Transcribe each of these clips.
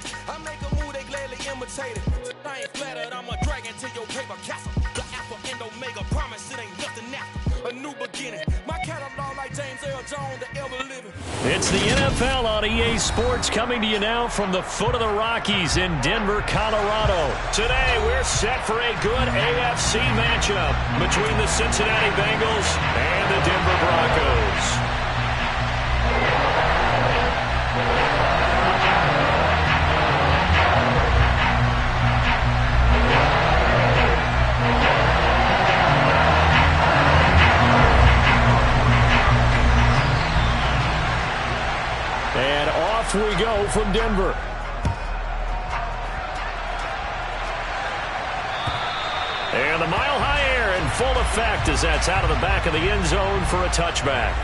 it. I make a move, they gladly imitate it. I ain't flattered, I'm a dragon to your paper castle. The Alpha and Omega promise it ain't nothing after. A new beginning. My catalog like James Earl Jones, the ever living. It's the NFL on EA Sports coming to you now from the foot of the Rockies in Denver, Colorado. Today we're set for a good AFC matchup between the Cincinnati Bengals and the Denver Broncos. And off we go from Denver. And the mile-high air in full effect as that's out of the back of the end zone for a touchback.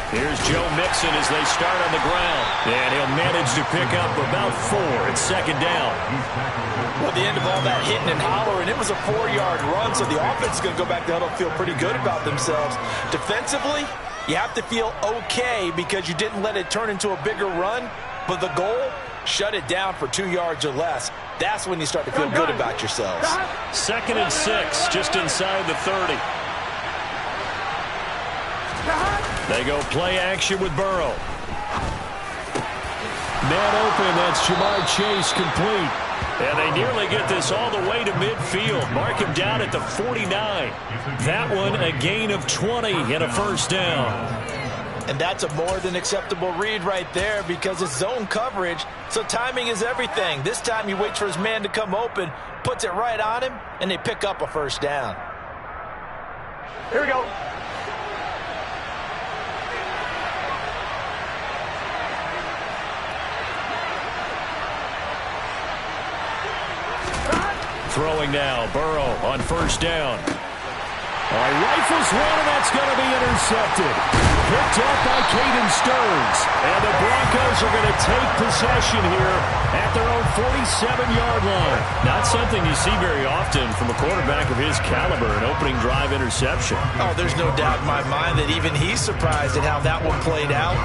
Here's Joe Mixon as they start on the ground. And he'll manage to pick up about 4. It's second down. Well, at the end of all that hitting and hollering, it was a 4-yard run, so the offense is going to go back to huddle and feel pretty good about themselves. Defensively, you have to feel okay because you didn't let it turn into a bigger run, but the goal, shut it down for 2 yards or less. That's when you start to feel good about yourselves. 2nd and 6, just inside the 30. They go play action with Burrow. Man open, that's Jamar Chase complete. And they nearly get this all the way to midfield. Mark him down at the 49. That one a gain of 20 and a first down. And that's a more than acceptable read right there because it's zone coverage, so timing is everything. This time he waits for his man to come open, puts it right on him, and they pick up a first down. Here we go. Throwing now, Burrow on first down. Rifles one, and that's going to be intercepted. Picked up by Caden Stearns. And the Broncos are going to take possession here at their own 47-yard line. Not something you see very often from a quarterback of his caliber, an opening drive interception. Oh, there's no doubt in my mind that even he's surprised at how that one played out.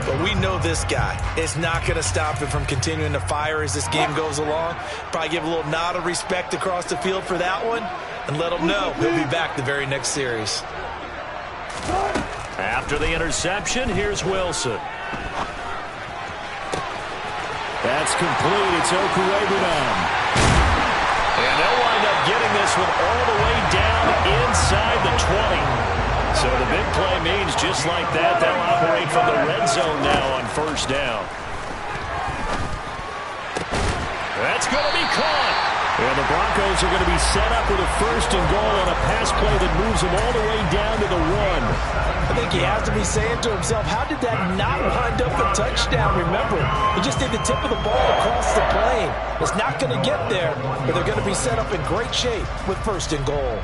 But we know this guy is not going to stop him from continuing to fire as this game goes along. Probably give a little nod of respect across the field for that one and let him know he'll be back the very next series. After the interception, here's Wilson. That's complete. It's Okuegbunam. And they'll wind up getting this one all the way down inside the 20. So the big play means just like that, they'll operate from the red zone now on first down. That's going to be caught. And the Broncos are going to be set up with a first and goal on a pass play that moves them all the way down to the 1. I think he has to be saying to himself, how did that not wind up a touchdown? Remember, he just did the tip of the ball across the plane. It's not going to get there, but they're going to be set up in great shape with first and goal.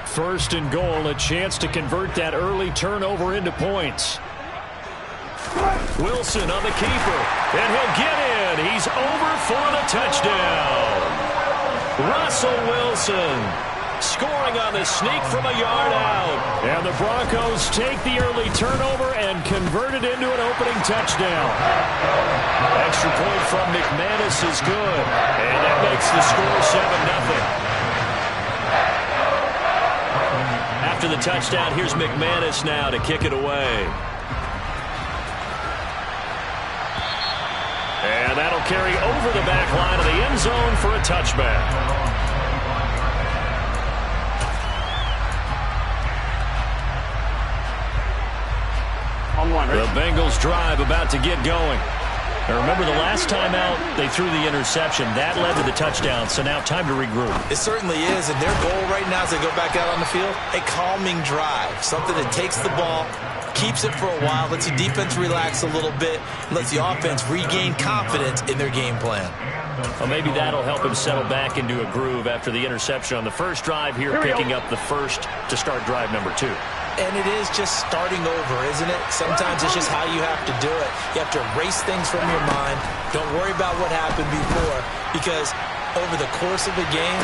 First and goal, a chance to convert that early turnover into points. Wilson on the keeper, and he'll get in. He's over for the touchdown. Russell Wilson scoring on the sneak from a yard out. And the Broncos take the early turnover and convert it into an opening touchdown. Extra point from McManus is good, and that makes the score 7-0. After the touchdown, here's McManus now to kick it away. And that'll carry over the back line of the end zone for a touchback. The Bengals drive about to get going. Now remember, the last time out, they threw the interception. That led to the touchdown, so now time to regroup. It certainly is, and their goal right now as they go back out on the field, a calming drive, something that takes the ball, keeps it for a while, lets the defense relax a little bit, and lets the offense regain confidence in their game plan. Well, maybe that'll help him settle back into a groove after the interception on the first drive here picking up the first to start drive number 2. And it is just starting over, isn't it? Sometimes it's just how you have to do it. You have to erase things from your mind. Don't worry about what happened before, because over the course of the game,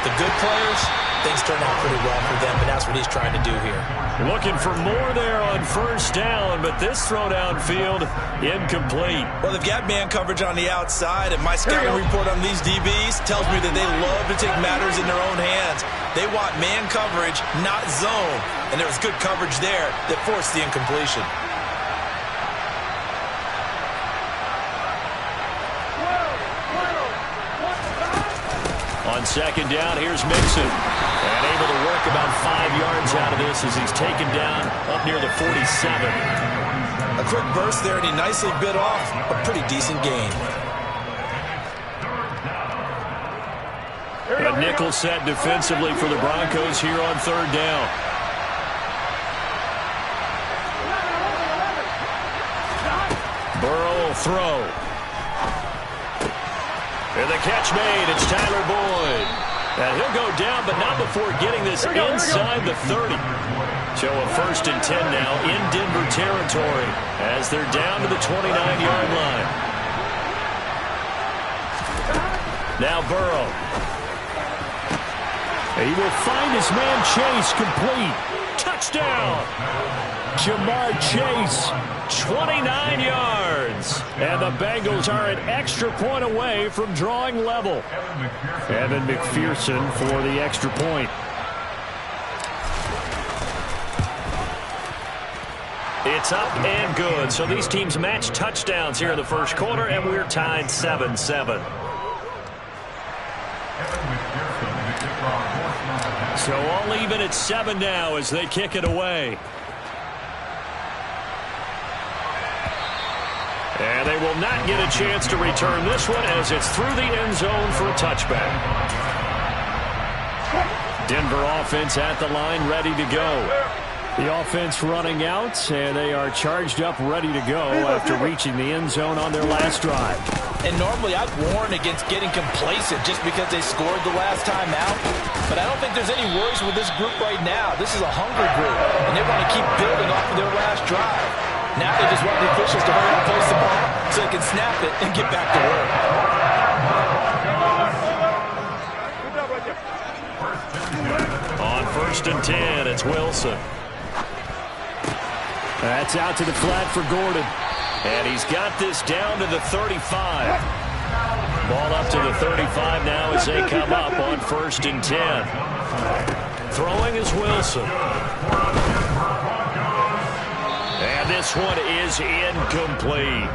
the good players, things turn out pretty well for them, and that's what he's trying to do here. Looking for more there on first down, but this throw downfield incomplete. Well, they've got man coverage on the outside, and my scouting report on these DBs tells me that they love to take matters in their own hands. They want man coverage, not zone, and there was good coverage there that forced the incompletion. On second down, here's Mixon. And able to work about 5 yards out of this as he's taken down up near the 47. A quick burst there, and he nicely bit off a pretty decent gain. A nickel set defensively for the Broncos here on third down. Burrow will throw. And the catch made. It's Tyler Boyd. And he'll go down, but not before getting this inside the 30. So a 1st and 10 now in Denver territory as they're down to the 29-yard line. Now Burrow. He will find his man Chase complete. Touchdown! Jamar Chase, 29 yards. And the Bengals are an extra point away from drawing level. Evan McPherson for the extra point. It's up and good. So these teams match touchdowns here in the first quarter, and we're tied 7-7. So all even at 7 now as they kick it away. And they will not get a chance to return this one as it's through the end zone for a touchback. Denver offense at the line, ready to go. The offense running out, and they are charged up, ready to go after reaching the end zone on their last drive. And normally I'd warn against getting complacent just because they scored the last time out. But I don't think there's any worries with this group right now. This is a hungry group, and they want to keep building off of their last drive. Now they just want the officials to hurry up and place the ball so they can snap it and get back to work. On 1st and 10, it's Wilson. That's out to the flat for Gordon. And he's got this down to the 35. Ball up to the 35 now as they come up on 1st and 10. Throwing is Wilson. And this one is incomplete.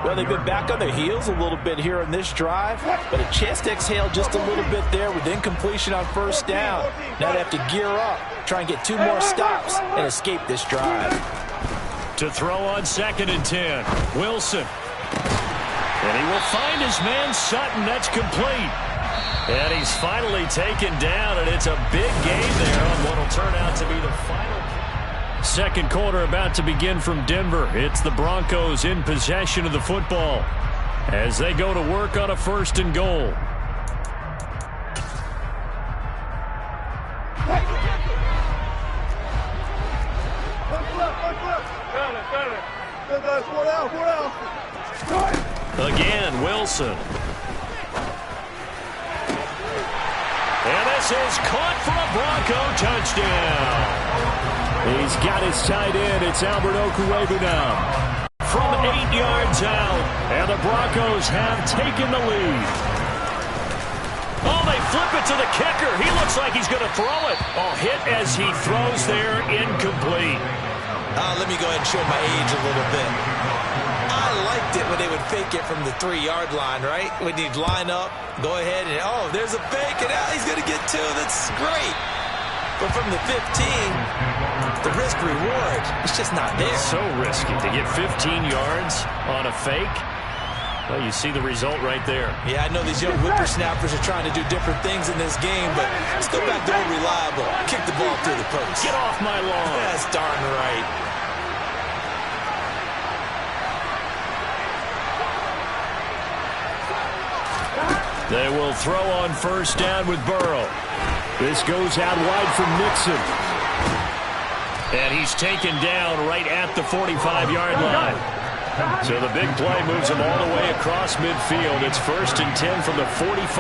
Well, they've been back on their heels a little bit here on this drive, but a chance to exhale just a little bit there with incompletion on 1st down. Now they have to gear up, try and get 2 more stops, and escape this drive. To throw on 2nd and 10, Wilson. And he will find his man Sutton. That's complete. And he's finally taken down, and it's a big game there on what will turn out to be the final. Second quarter about to begin from Denver. It's the Broncos in possession of the football as they go to work on a 1st and goal. Again, Wilson. And this is caught for a Bronco touchdown. He's got his tight end. It's Albert Okwuegbunam now. From 8 yards out, and the Broncos have taken the lead. Oh, they flip it to the kicker. He looks like he's going to throw it. Oh, hit as he throws there, incomplete. Let me go ahead and show my age a little bit. I liked it when they would fake it from the 3-yard line, right? When you'd line up, go ahead, and oh, there's a fake, and now he's going to get 2. That's great. But from the 15, the risk-reward, it's just not there. It's so risky to get 15 yards on a fake. Well, you see the result right there. Yeah, I know these young whippersnappers are trying to do different things in this game, but let's go back to unreliable. Kick the ball through the post. Get off my lawn. That's darn right. They will throw on first down with Burrow. This goes out wide from Nixon. And he's taken down right at the 45-yard line. So the big play moves him all the way across midfield. It's 1st and 10 from the 45.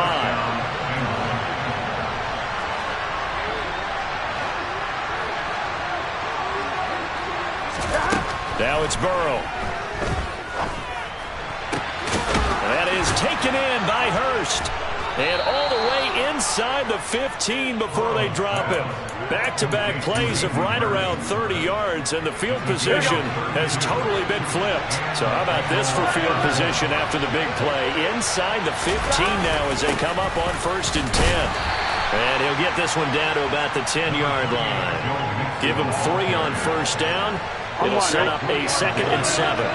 Now it's Burrow. That is taken in by Hurst. And all the way inside the 15 before they drop him. Back-to-back plays of right around 30 yards, and the field position has totally been flipped. So how about this for field position after the big play? Inside the 15 now as they come up on 1st and 10. And he'll get this one down to about the 10-yard line. Give him 3 on first down. It'll set up a 2nd and 7.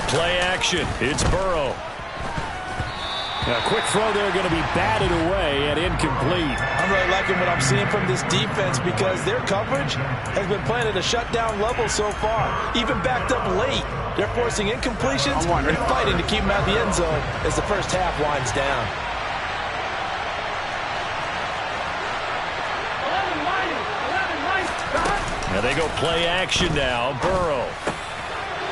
Play action. It's Burrow. A quick throw there going to be batted away and incomplete. I'm really liking what I'm seeing from this defense because their coverage has been playing at a shutdown level so far. Even backed up late. They're forcing incompletions and fighting to keep them out of the end zone as the first half winds down. Now they go play action now. Burrow.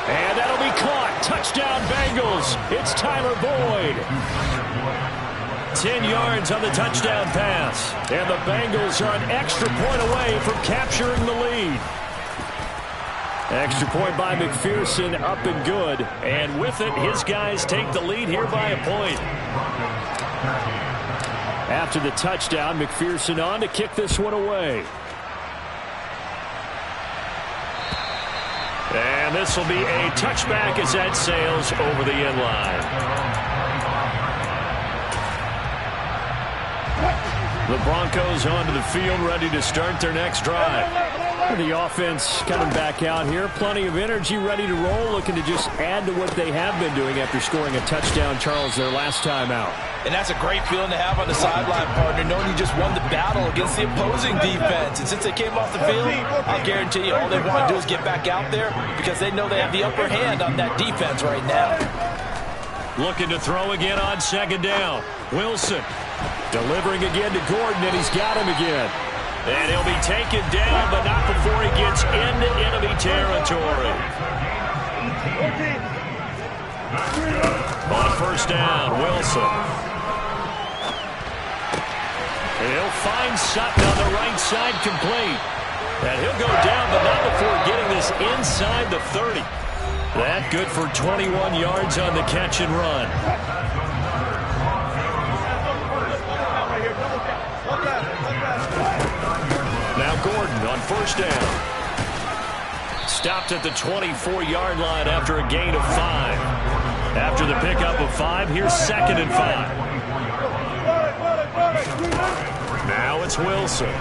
And that'll be caught. Touchdown Bengals. It's Tyler Boyd. 10 yards on the touchdown pass. And the Bengals are an extra point away from capturing the lead. Extra point by McPherson, up and good. And with it, his guys take the lead here by a point. After the touchdown, McPherson on to kick this one away. And this will be a touchback as that sails over the end line. The Broncos onto the field, ready to start their next drive. The offense coming back out here. Plenty of energy, ready to roll, looking to just add to what they have been doing after scoring a touchdown, Charles, their last time out. And that's a great feeling to have on the sideline, partner, knowing you just won the battle against the opposing defense. And since they came off the field, I'll guarantee you all they want to do is get back out there because they know they have the upper hand on that defense right now. Looking to throw again on 2nd down. Wilson delivering again to Gordon, and he's got him again. And he'll be taken down, but not before he gets into enemy territory. On first down, Wilson. He'll find Sutton on the right side, complete. And he'll go down, but not before getting this inside the 30. That good for 21 yards on the catch and run. Now Gordon on first down. Stopped at the 24-yard line after a gain of 5. After the pickup of 5, here's 2nd and 5. Now it's Wilson.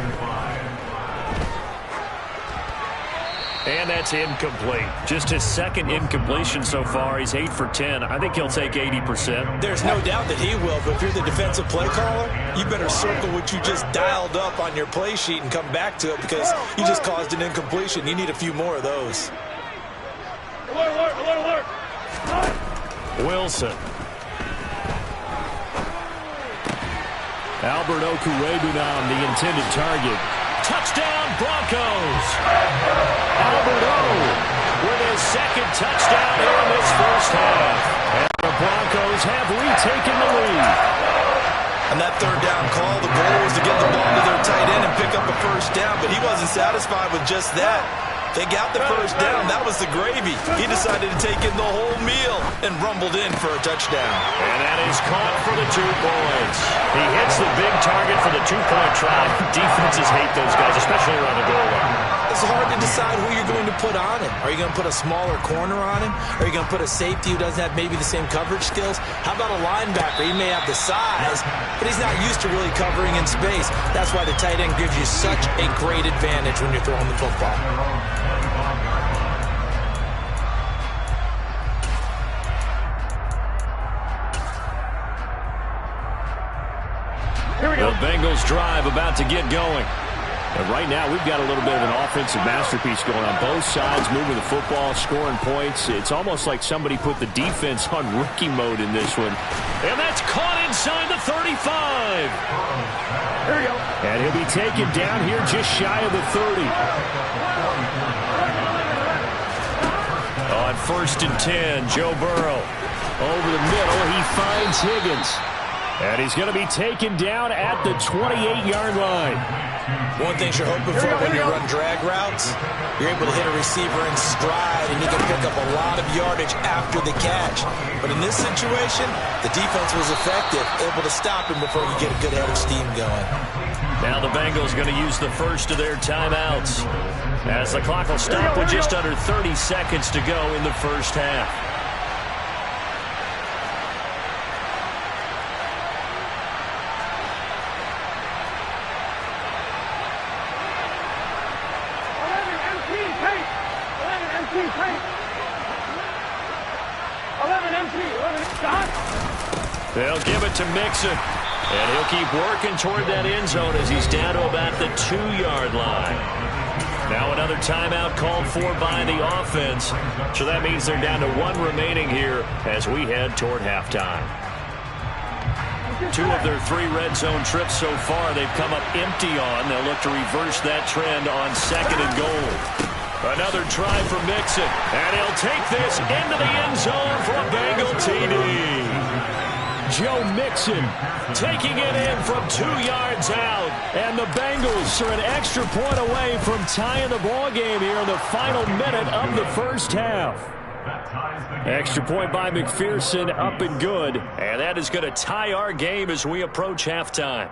And that's incomplete. Just his 2nd incompletion so far. He's 8 for 10. I think he'll take 80%. There's no doubt that he will, but if you're the defensive play caller, you better circle what you just dialed up on your play sheet and come back to it because you just caused an incompletion. You need a few more of those. Alert. Wilson. Albert Okurebunan, the intended target. Touchdown, Broncos. Albert O with his 2nd touchdown here in this first half. And the Broncos have retaken the lead. On that 3rd down call, the goal was to get the ball to their tight end and pick up a first down, but he wasn't satisfied with just that. They got the first down. That was the gravy. He decided to take in the whole meal and rumbled in for a touchdown. And that is caught for the 2 points. He hits the big target for the 2-point try. Defenses hate those guys, especially around the goal line. It's hard to decide who you're going to put on him. Are you going to put a smaller corner on him? Are you going to put a safety who doesn't have maybe the same coverage skills? How about a linebacker? He may have the size, but he's not used to really covering in space. That's why the tight end gives you such a great advantage when you're throwing the football. The Bengals drive about to get going. And right now, we've got a little bit of an offensive masterpiece going on both sides, moving the football, scoring points. It's almost like somebody put the defense on rookie mode in this one. And that's caught inside the 35. Here we go. And he'll be taken down here just shy of the 30. On 1st and 10, Joe Burrow. Over the middle, he finds Higgins. And he's going to be taken down at the 28-yard line. One thing you're hoping for when you run drag routes, you're able to hit a receiver in stride, and you can pick up a lot of yardage after the catch. But in this situation, the defense was effective, able to stop him before you get a good head of steam going. Now the Bengals going to use the first of their timeouts, as the clock will stop with just under 30 seconds to go in the first half. They'll give it to Mixon, and he'll keep working toward that end zone as he's down to about the 2-yard line. Now another timeout called for by the offense, so that means they're down to 1 remaining here as we head toward halftime. 2 of their 3 red zone trips so far they've come up empty on. They'll look to reverse that trend on 2nd and goal. Another try for Mixon, and he'll take this into the end zone for a Bengal TD. Joe Mixon taking it in from 2 yards out. And the Bengals are an extra point away from tying the ball game here in the final minute of the first half. Extra point by McPherson, up and good. And that is going to tie our game as we approach halftime.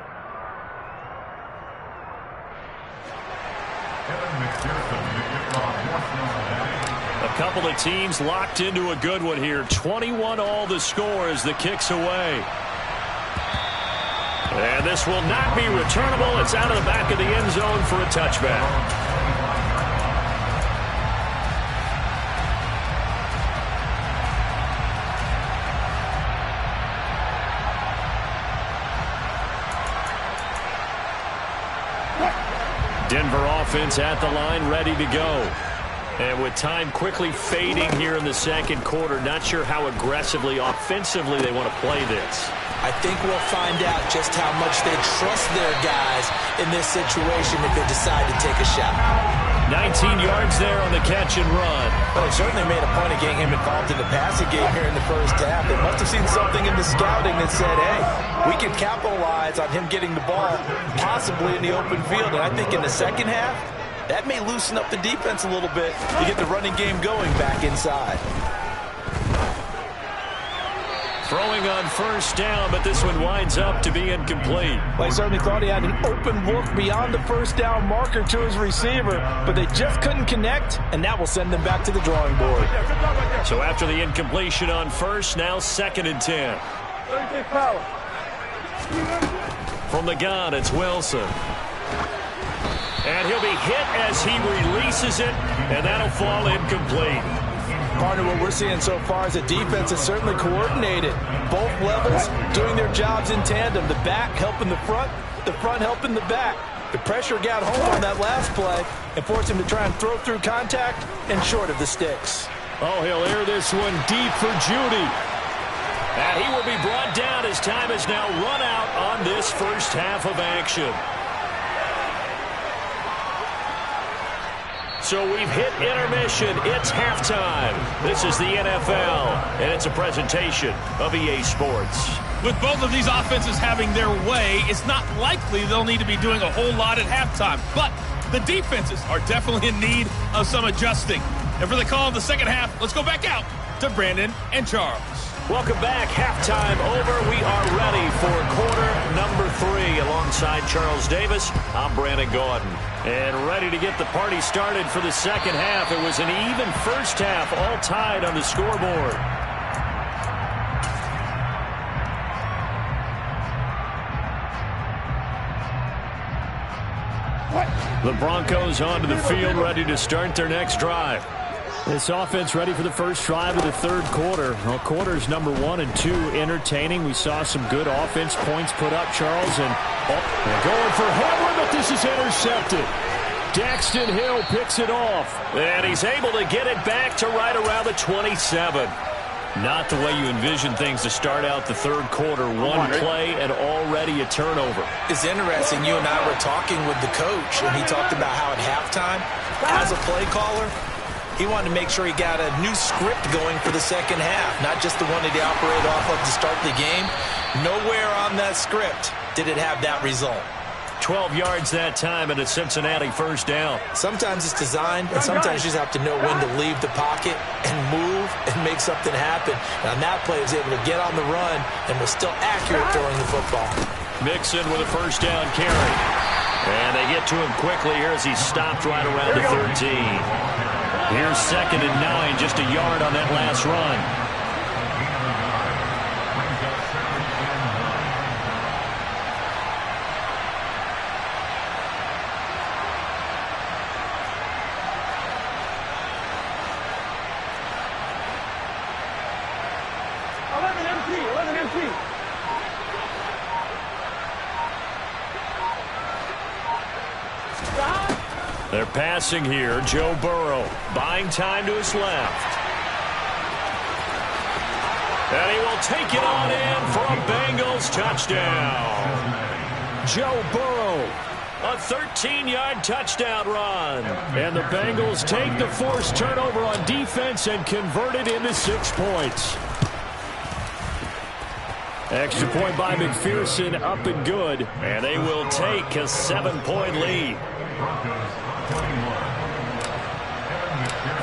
A couple of teams locked into a good one here. 21-all the score as the kick's away. And this will not be returnable. It's out of the back of the end zone for a touchback. Denver offense at the line, ready to go. And with time quickly fading here in the second quarter, not sure how aggressively, offensively they want to play this. I think we'll find out just how much they trust their guys in this situation if they decide to take a shot. 19 yards there on the catch and run. Well, they certainly made a point of getting him involved in the passing game here in the first half. They must have seen something in the scouting that said, hey, we can capitalize on him getting the ball possibly in the open field. And I think in the second half, that may loosen up the defense a little bit to get the running game going back inside. Throwing on first down, but this one winds up to be incomplete. Well, I certainly thought he had an open look beyond the first down marker to his receiver, but they just couldn't connect, and that will send them back to the drawing board. So after the incompletion on first, now 2nd and 10. From the gun, it's Wilson. And he'll be hit as he releases it, and that'll fall incomplete. Partner, what we're seeing so far is the defense is certainly coordinated. Both levels doing their jobs in tandem. The back helping the front helping the back. The pressure got home on that last play and forced him to try and throw through contact and short of the sticks. Oh, he'll air this one deep for Judy. And he will be brought down as time has now run out on this first half of action. So we've hit intermission. It's halftime. This is the NFL, and it's a presentation of EA Sports. With both of these offenses having their way, it's not likely they'll need to be doing a whole lot at halftime. But the defenses are definitely in need of some adjusting. And for the call of the second half, let's go back out to Brandon and Charles. Welcome back. Halftime over. We are ready for quarter number 3. Alongside Charles Davis, I'm Brandon Gaudin. And ready to get the party started for the second half. It was an even first half, all tied on the scoreboard. The Broncos onto the field, ready to start their next drive. This offense ready for the first drive of the third quarter. Well, quarters number 1 and 2 entertaining. We saw some good offense points put up, Charles. And they're going for Hamler, but this is intercepted. Daxton Hill picks it off. And he's able to get it back to right around the 27. Not the way you envision things to start out the third quarter. One play and already a turnover. It's interesting. You and I were talking with the coach, and he talked about how at halftime, as a play caller, he wanted to make sure he got a new script going for the second half, not just the one that he operated off of to start the game. Nowhere on that script did it have that result. 12 yards that time and a Cincinnati first down. Sometimes it's designed, and sometimes you just have to know when to leave the pocket and move and make something happen. And on that play, he was able to get on the run and was still accurate throwing the football. Mixon with a first down carry. And they get to him quickly here as he's stopped right around the 13. Here's 2nd and 9, just a yard on that last run. They're passing here. Joe Burrow buying time to his left. And he will take it on in for a Bengals touchdown. Joe Burrow, a 13-yard touchdown run. And the Bengals take the forced turnover on defense and convert it into 6 points. Extra point by McPherson, up and good. And they will take a 7-point lead.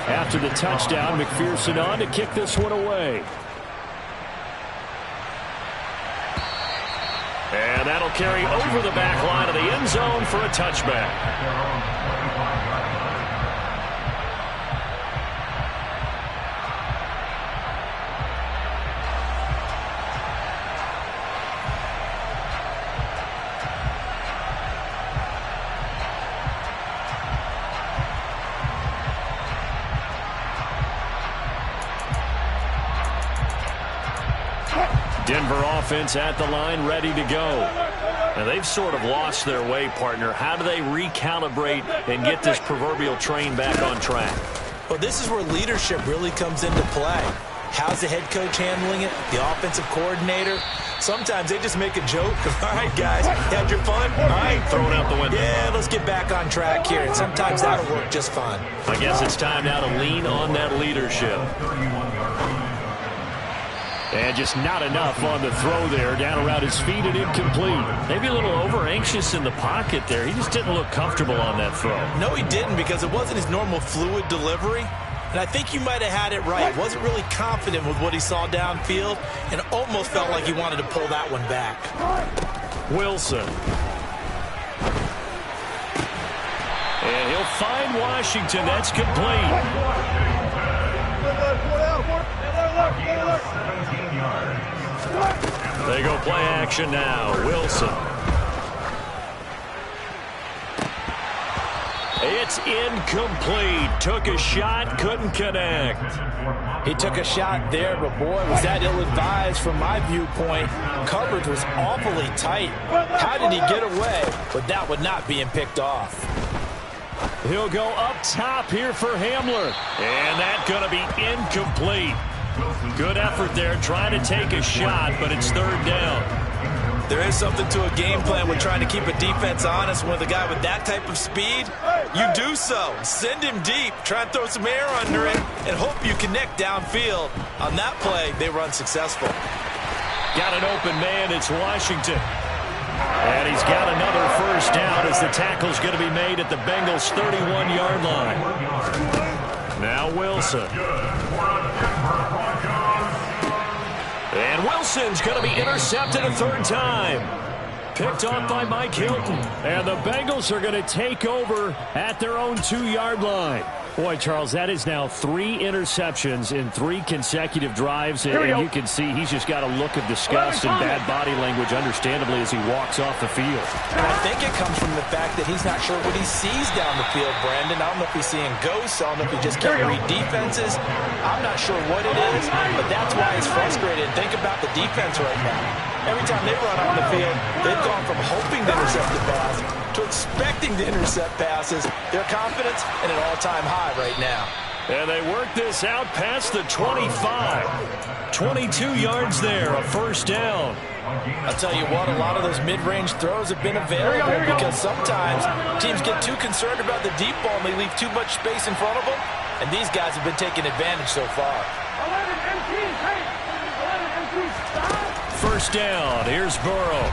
After the touchdown, McPherson on to kick this one away. And that'll carry over the back line of the end zone for a touchback. Denver offense at the line, ready to go. And they've sort of lost their way, partner. How do they recalibrate and get this proverbial train back on track? Well, this is where leadership really comes into play. How's the head coach handling it? The offensive coordinator? Sometimes they just make a joke. All right, guys, had your fun? All right, throw it out the window. Yeah, let's get back on track here. And sometimes that'll work just fine. I guess it's time now to lean on that leadership. And just not enough on the throw there. Down around his feet and incomplete. Maybe a little over-anxious in the pocket there. He just didn't look comfortable on that throw. No, he didn't, because it wasn't his normal fluid delivery. And I think you might have had it right. Wasn't really confident with what he saw downfield and almost felt like he wanted to pull that one back. Wilson. And he'll find Washington. That's complete. They go play action now. Wilson. It's incomplete. Took a shot, couldn't connect. He took a shot there, but boy, was that ill-advised from my viewpoint. Coverage was awfully tight. How did he get away with that one not being picked off? He'll go up top here for Hamler. And that's going to be incomplete. Good effort there, trying to take a shot, but it's third down. There is something to a game plan with trying to keep a defense honest. With a guy with that type of speed, you do so. Send him deep, try and throw some air under it, and hope you connect downfield. On that play, they were unsuccessful. Got an open man, it's Washington. And he's got another first down as the tackle's going to be made at the Bengals' 31-yard line. Now Wilson. And Wilson's going to be intercepted a third time. Picked off by Mike Hilton. And the Bengals are going to take over at their own 2-yard line. Boy, Charles, that is now 3 interceptions in 3 consecutive drives, and you can see he's just got a look of disgust and bad body language, understandably, as he walks off the field. And I think it comes from the fact that he's not sure what he sees down the field, Brandon. I don't know if he's seeing ghosts. I don't know if he just can't read defenses. I'm not sure what it is, but that's why he's frustrated. Think about the defense right now. Every time they run on the field, they've gone from hoping to intercept the pass to expecting to intercept passes. Their confidence at an all-time high right now. And they work this out past the 25. 22 yards there, a first down. I'll tell you what, a lot of those mid-range throws have been available because sometimes teams get too concerned about the deep ball and they leave too much space in front of them. And these guys have been taking advantage so far. First down, here's Burrow.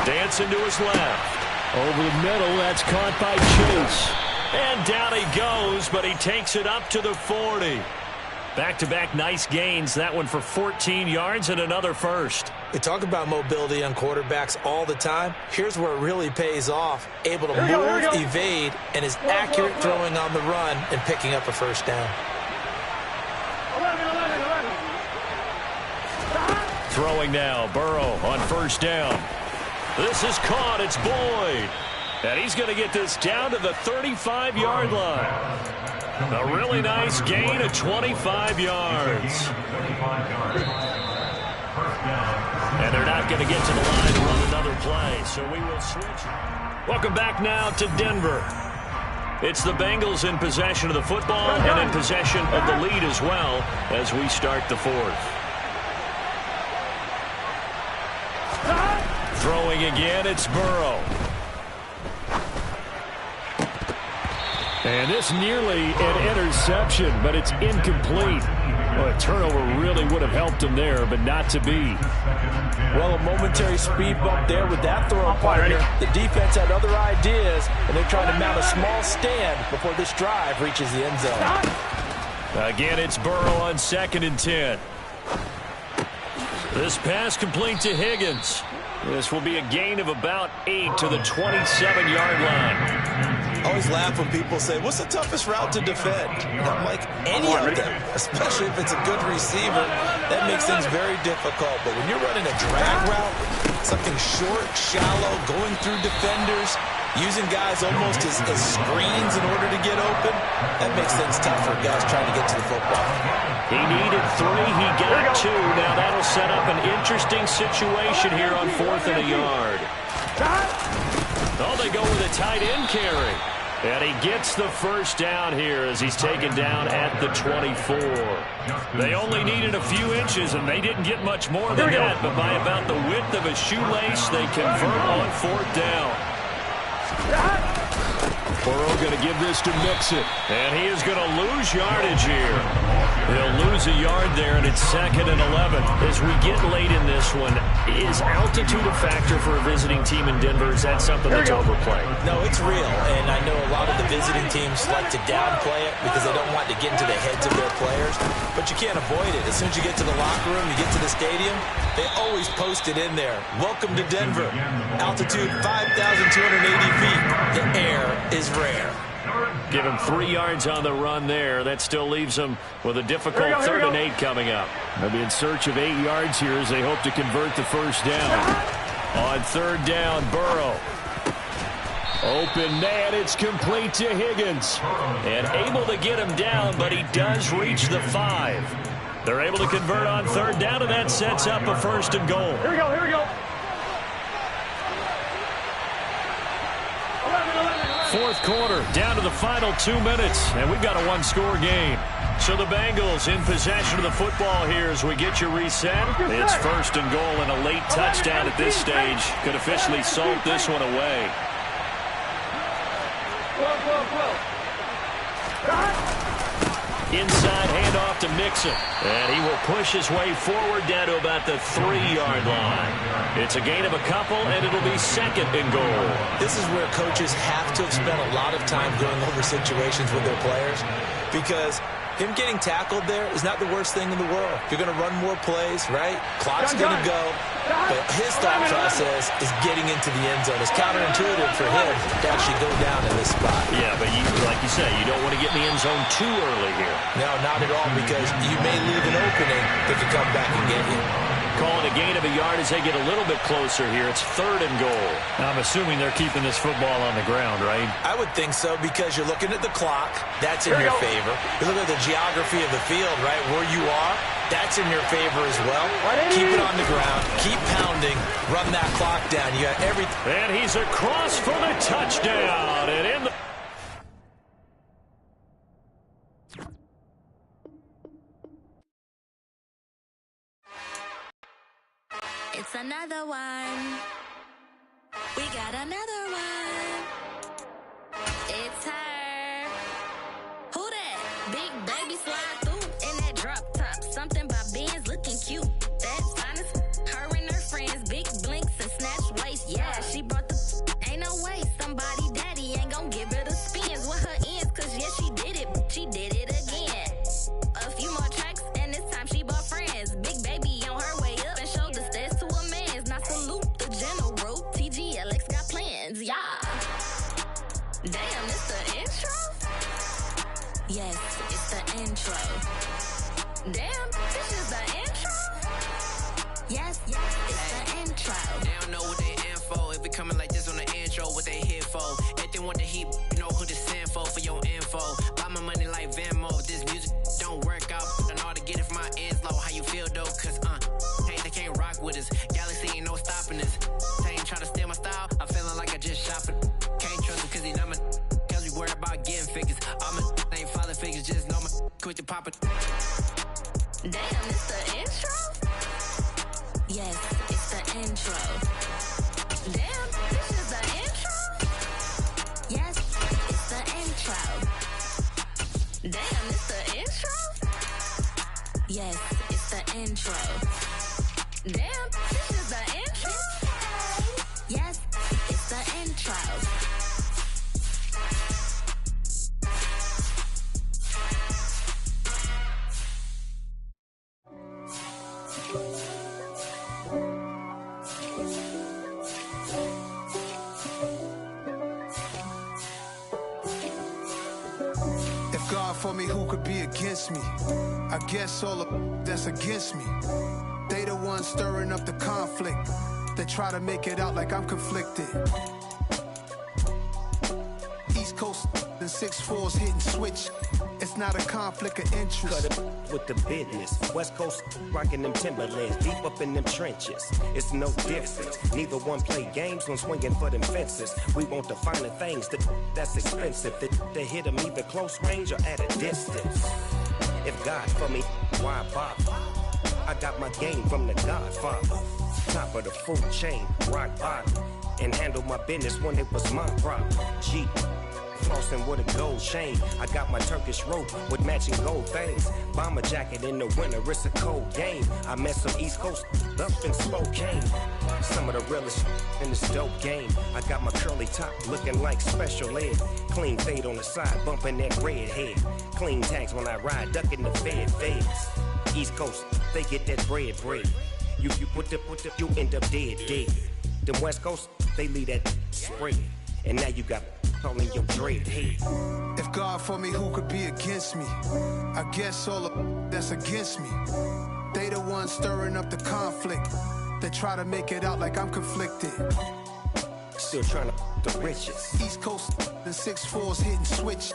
Dancing to his left. Over the middle, that's caught by Chase. And down he goes, but he takes it up to the 40. Back-to-back nice gains, that one for 14 yards and another first. We talk about mobility on quarterbacks all the time. Here's where it really pays off. Able to move, evade, and is accurate throwing on the run and picking up a first down. Throwing now, Burrow on first down. This is caught, it's Boyd. And he's going to get this down to the 35-yard line. A really nice gain of 25 yards. And they're not going to get to the line to run another play, so we will switch. Welcome back now to Denver. It's the Bengals in possession of the football and in possession of the lead as well as we start the fourth. Throwing again, it's Burrow. And this nearly an interception, but it's incomplete. Well, a turnover really would have helped him there, but not to be. Well, a momentary speed bump there with that throw partner. The defense had other ideas, and they're trying to mount a small stand before this drive reaches the end zone. Again, it's Burrow on 2nd and 10. This pass complete to Higgins. This will be a gain of about 8 to the 27-yard line. I always laugh when people say, what's the toughest route to defend? And I'm like, any of them, especially if it's a good receiver. That makes things very difficult. But when you're running a drag route, something short, shallow, going through defenders, using guys almost as screens in order to get open, that makes things tough for guys trying to get to the football. He needed 3, he got 2. Now that'll set up an interesting situation here on 4th and a yard. Oh, they go with a tight end carry. And he gets the first down here as he's taken down at the 24. They only needed a few inches, and they didn't get much more than that. But by about the width of a shoelace, they convert on 4th down. Burrow going to give this to Mixon. And he is going to lose yardage here. He'll lose a yard there, and it's 2nd and 11. As we get late in this one, is altitude a factor for a visiting team in Denver? Is that something that's overplayed? No, it's real, and I know a lot of the visiting teams like to downplay it because they don't want to get into the heads of their players, but you can't avoid it. As soon as you get to the locker room, you get to the stadium, they always post it in there. Welcome to Denver. Altitude 5,280 feet. The air is rare. Give him 3 yards on the run there. That still leaves him with a difficult 3rd and 8 coming up. They'll be in search of 8 yards here as they hope to convert the first down. On 3rd down, Burrow. Open man, it's complete to Higgins. And able to get him down, but he does reach the 5. They're able to convert on 3rd down, and that sets up a 1st and goal. Here we go. 4th quarter, down to the final 2 minutes, and we've got a 1-score game. So the Bengals in possession of the football here as we get you reset. It's 1st and goal, and a late touchdown at this stage could officially salt this one away. Inside handoff to Mixon, and he will push his way forward down to about the 3-yard line. It's a gain of a couple, and it'll be 2nd and goal. This is where coaches have to have spent a lot of time going over situations with their players because Him getting tackled there is not the worst thing in the world. You're going to run more plays, right? Clock's going to go. But his thought process is getting into the end zone. It's counterintuitive for him to actually go down in this spot. Yeah, but like you say, you don't want to get in the end zone too early here. No, not at all, because you may leave an opening that could come back and get you. Calling a gain of a yard as they get a little bit closer here. It's 3rd and goal. Now, I'm assuming they're keeping this football on the ground, right? I would think so, because you're looking at the clock. That's in your favor. You look at the geography of the field, right? Where you are, that's in your favor as well. Keep it on the ground. Keep pounding. Run that clock down. You got everything. And he's across for the touchdown. And in the... It's another one. We got another one. It's her. Who that? Big baby slide through in that drop top. Something by Benz looking cute. That's honest. Her and her friends, big blinks and snatch waist. Yeah, she brought the ain't no way. Somebody daddy ain't gon' give her the spins with her ends. Cause yeah, she did it. She did it again. A few more tracks and this time she bought friends. Big baby on her way up and showed the stairs to a man's. Now salute the general. TGLX got plans, yeah. Damn, it's the intro? Yes, it's the intro. Damn, this is the intro? Yes, it's the intro. They don't know what they in for. If it coming like this on the intro, what they here for. If they want the heat, you know who to send for your info. Buy my money like Venmo. If this music don't work out, I know how to get it from my ends low. How you feel though? Cause hey, they can't rock with us. Galaxy ain't no stopping this. They ain't trying to steal my style. I'm feeling like I just shop it. Can't trust him cause he not my. Cause we worried about getting figures. All my ain't father figures. Just know my quit to pop it. Damn, it's the intro? Yes, it's the intro. Damn, this is the intro? Yes, it's the intro. Damn, it's the intro? Yes, it's the intro. Damn, this is the intro? Yes, it's the intro. If God for me, who could be against me? I guess all of that's against me. They the ones stirring up the conflict. They try to make it out like I'm conflicted. East Coast and 6'4's hitting switch. It's not a conflict of interest. Cut it with the business. West Coast rocking them Timberlands, deep up in them trenches. It's no difference. Neither one play games when swinging for them fences. We want the finer things that's expensive. That hit them either close range or at a distance. If God for me, why bother? I got my game from the Godfather. Top of the food chain, rock bottom. And handle my business when it was my problem. G. Flossing with a gold chain. I got my Turkish rope with matching gold things. Bomber jacket in the winter, it's a cold game. I met some East Coast up in Spokane. Some of the realest in this dope game. I got my curly top looking like special ed. Clean fade on the side, bumping that red head. Clean tags when I ride, ducking the feds. East Coast, they get that bread. You you end up dead. Them West Coast, they leave that spread. And now you got all in your dread head. If God for me, who could be against me? I guess all of that's against me. They the ones stirring up the conflict. They try to make it out like I'm conflicted. Still trying to the riches. East Coast and 6'4's hitting switch.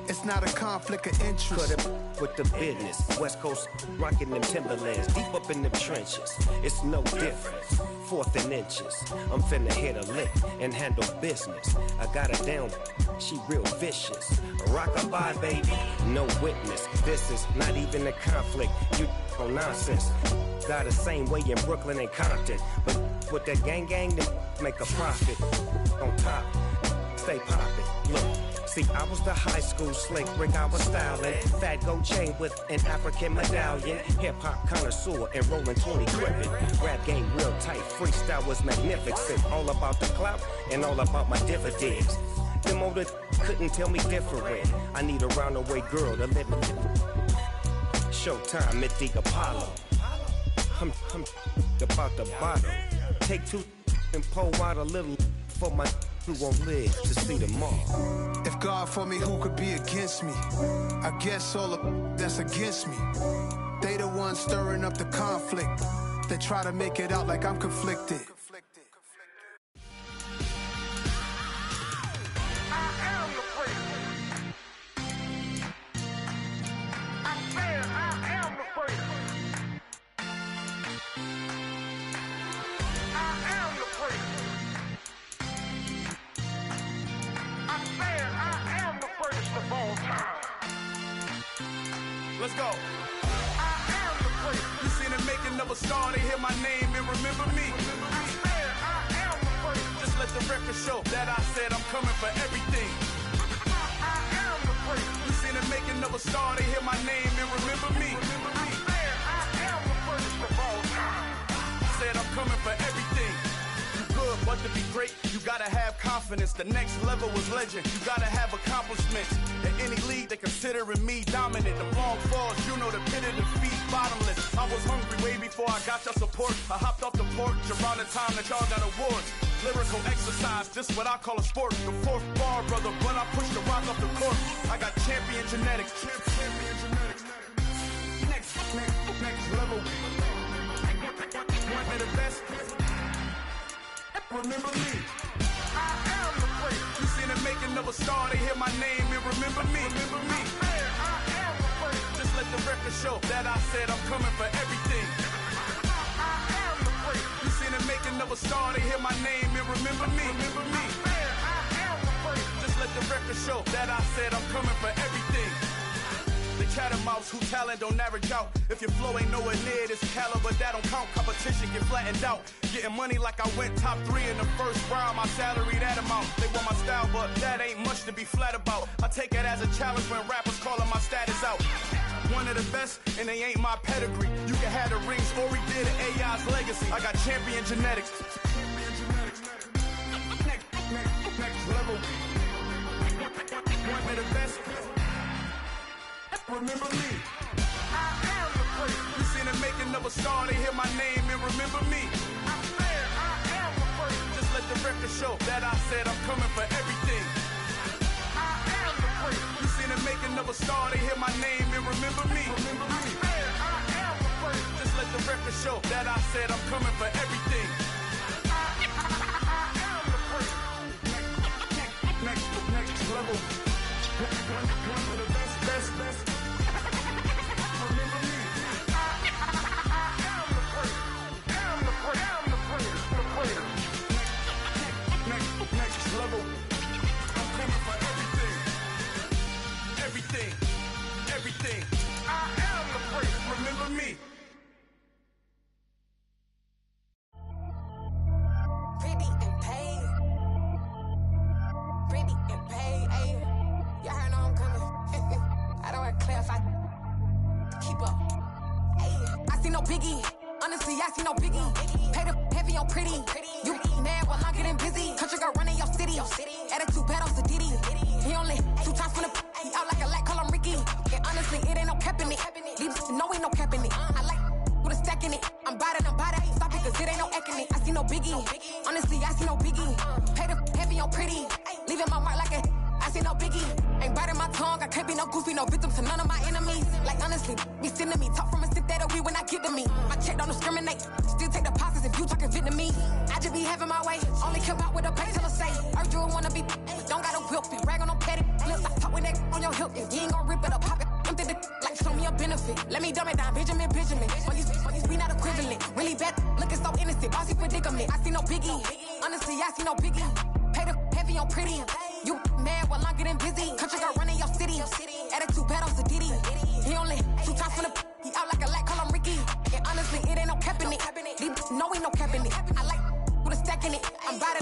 It's not a conflict of interest. Cut it with the business. West Coast rocking them Timberlands, deep up in them trenches. It's no difference. 4th and inches. I'm finna hit a lick and handle business. I got her down, she real vicious. Rock-a-bye, baby, no witness. This is not even a conflict. You on nonsense. Got the same way in Brooklyn and Compton. But with that gang, they make a profit. On top, stay poppin'. Look. See, I was the high school slick Rick, I was styling. Fat gold chain with an African medallion. Hip-hop connoisseur and rolling 20 gripping. Rap game real tight, freestyle was magnificent. All about the clout and all about my dividends. Them older couldn't tell me different. I need a roundaway girl to live showtime at the Apollo. I'm about the bottle. Take two and pour out a little for my who won't live to see tomorrow. If God for me, who could be against me? I guess all of that's against me. They the ones stirring up the conflict. They try to make it out like I'm conflicted. Let's go. I am the great. You seen the making of a star, they hear my name and remember me. I am the great. Just let the record show that I said I'm coming for everything. I am the great. You seen the making of a star, they hear my name and remember me. I am the greatest of all time. Said I'm coming for everything. Good, but to be great, you gotta have confidence. The next level was legend. You gotta have accomplishments. In any league, they considering me dominant. The long falls, you know the pit of defeat, bottomless. I was hungry way before I got your support. I hopped off the porch around the time that y'all got awards. Lyrical exercise, this what I call a sport. The fourth bar, brother, when I push the rock off the court. I got champion genetics. Next level. One of the best. Remember me. I am the great. You seen the making of a star, they hear my name and remember me. Remember me. I am the great. Just let the record show that I said I'm coming for everything. I am the great. You seen the making of a star, they hear my name and remember me. Remember me. I am the great. Just let the record show that I said I'm coming for everything. The catamounts who talent don't average out. If your flow ain't nowhere near this caliber, that don't count. Competition get flattened out. Getting money like I went top 3 in the first round. My salary that amount. They want my style, but that ain't much to be flat about. I take it as a challenge when rappers calling my status out. One of the best, and they ain't my pedigree. You can have the rings, or we did it, AI's legacy. I got champion genetics. Next level. One of the best. Remember me. I am the great. You seen the making of a star, they hear my name and remember me. I am the great. Just let the record show that I said I'm coming for everything. I am the great. You seen the making of a star, they hear my name and remember me. Remember me. I am the great. Just let the record show that I said I'm coming for everything. I am the great. Next level. One of the best. Remember me. I am the great. I'm the greatest. Next level. I'm coming for everything. I am the great. Remember me. Pretty and paid. Ayy. Y'all heard know I'm coming. I don't want to clarify. Keep up. Ayy. I see no biggie. Honestly, I see no biggie. Pay the heavy on pretty. You mad while I'm getting busy. Country girl running your city. Attitude bad on Sadidi. He only 2 times from the. He out like a lack, call him Ricky. And honestly, it ain't no cap in it. These know ain't no cap in it. I like with a stack in it. I'm bad. Stop it, cause it ain't no eck in it. I see no biggie. Honestly, I see no biggie. Pay the heavy on pretty. Leaving my mark like a. I see no biggie. Ain't biting my tongue. I can't be no goofy, no victim to none of my enemies. Like honestly, be sending me talk from a stick that'll be when I get to me. My check don't discriminate. Still take deposits if you talking Vietnamese. I just be having my way. Only care about what the pay tell her say. Urge you wanna be, don't gotta whip it. Rag on no petty. Flips like talk with that on your hip. If you ain't gon' rip it up, pop it. Empty the like show me a benefit. Let me dumb it down, Benjamin. When these we not equivalent. Really bad, looking so innocent. Bossy predicament. I see no biggie. Honestly, I see no biggie. Pay the heavy on pretty. You mad while I'm getting busy. Country girl running your city. Attitude bad on Sadidi. He only 2 times from the. He out like a lack, call him Ricky. And honestly, it ain't no cap in it. These know ain't no cap in it. I like with a stack in it. I'm bad.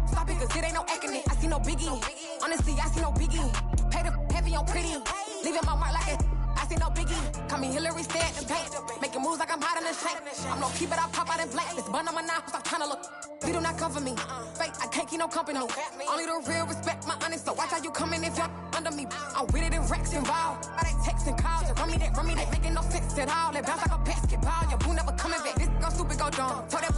Stop it, cause it ain't no eck in it. I see no biggie. Honestly, I see no biggie. Pay the heavy on pretty. Leaving my mark like a. I see no biggie. Call me Hillary, stay at the bank. Making moves like I'm hot in the shank. I'm no keep it, I pop out in blank. This bun on my knife, stop trying to look. They do not cover me. Fake, I can't keep no company. Only the real respect my honest. So watch how you coming if you're under me. I'm with it in Rex involved. Why they texting calls and run me that. Making no sense at all. That bounce like a basketball. Your boo never coming back. This go stupid, go dumb. Told that